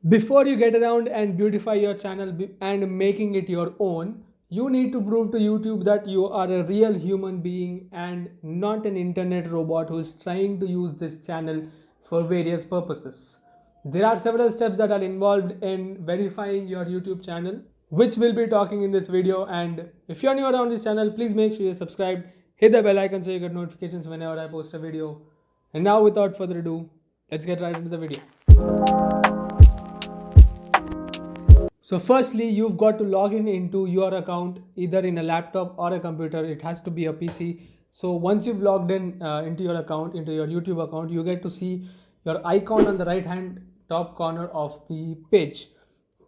Before you get around and beautify your channel and making it your own, you need to prove to YouTube that you are a real human being and not an internet robot who is trying to use this channel for various purposes. There are several steps that are involved in verifying your YouTube channel, which we'll be talking in this video. And if you're new around this channel, please make sure you're subscribed, hit the bell icon so you get notifications whenever I post a video. And now without further ado, let's get right into the video. So firstly, you've got to log in into your account either in a laptop or a computer. It has to be a PC. So once you've logged in into your account, into your YouTube account, you get to see your icon on the right hand top corner of the page.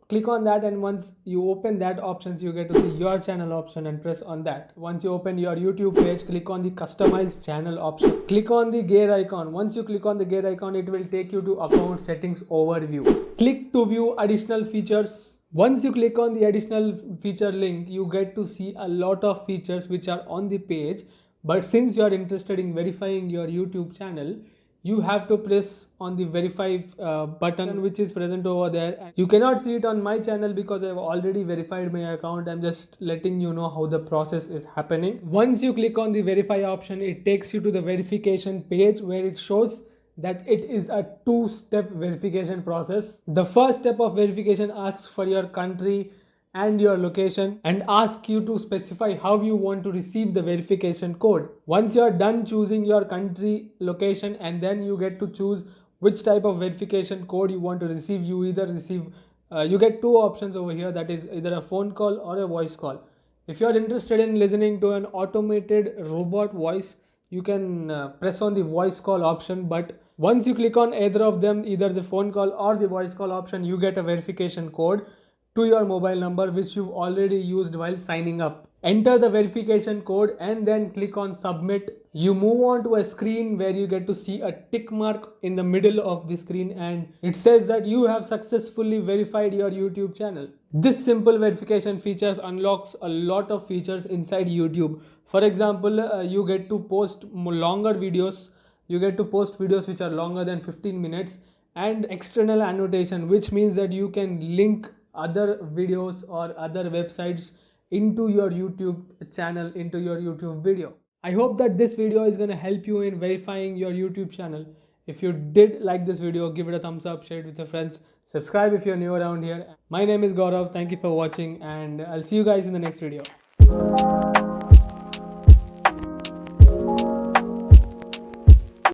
Click on that, and once you open that options, you get to see your channel option and press on that. Once you open your YouTube page, click on the customize channel option. Click on the gear icon. Once you click on the gear icon, it will take you to account settings overview. Click to view additional features. Once you click on the additional feature link, you get to see a lot of features which are on the page. But since you are interested in verifying your YouTube channel, you have to press on the verify button which is present over there. You cannot see it on my channel because I have already verified my account. I'm just letting you know how the process is happening. Once you click on the verify option, it takes you to the verification page where it shows that it is a two-step verification process. The first step of verification asks for your country and your location and ask you to specify how you want to receive the verification code. Once you are done choosing your country, location, and then you get to choose which type of verification code you want to receive. You either receive, you get two options over here, that is either a phone call or a voice call. If you are interested in listening to an automated robot voice, you can press on the voice call option, but once you click on either of them, either the phone call or the voice call option, you get a verification code to your mobile number which you've already used while signing up. Enter the verification code and then click on submit. You move on to a screen where you get to see a tick mark in the middle of the screen, and it says that you have successfully verified your YouTube channel. This simple verification features unlocks a lot of features inside YouTube. For example, you get to post longer videos. You get to post videos which are longer than 15 minutes and external annotation, which means that you can link other videos or other websites into your YouTube channel, into your YouTube video. I hope that this video is going to help you in verifying your YouTube channel. If you did like this video, give it a thumbs up, share it with your friends, subscribe if you're new around here. My name is Gaurav. Thank you for watching, and I'll see you guys in the next video.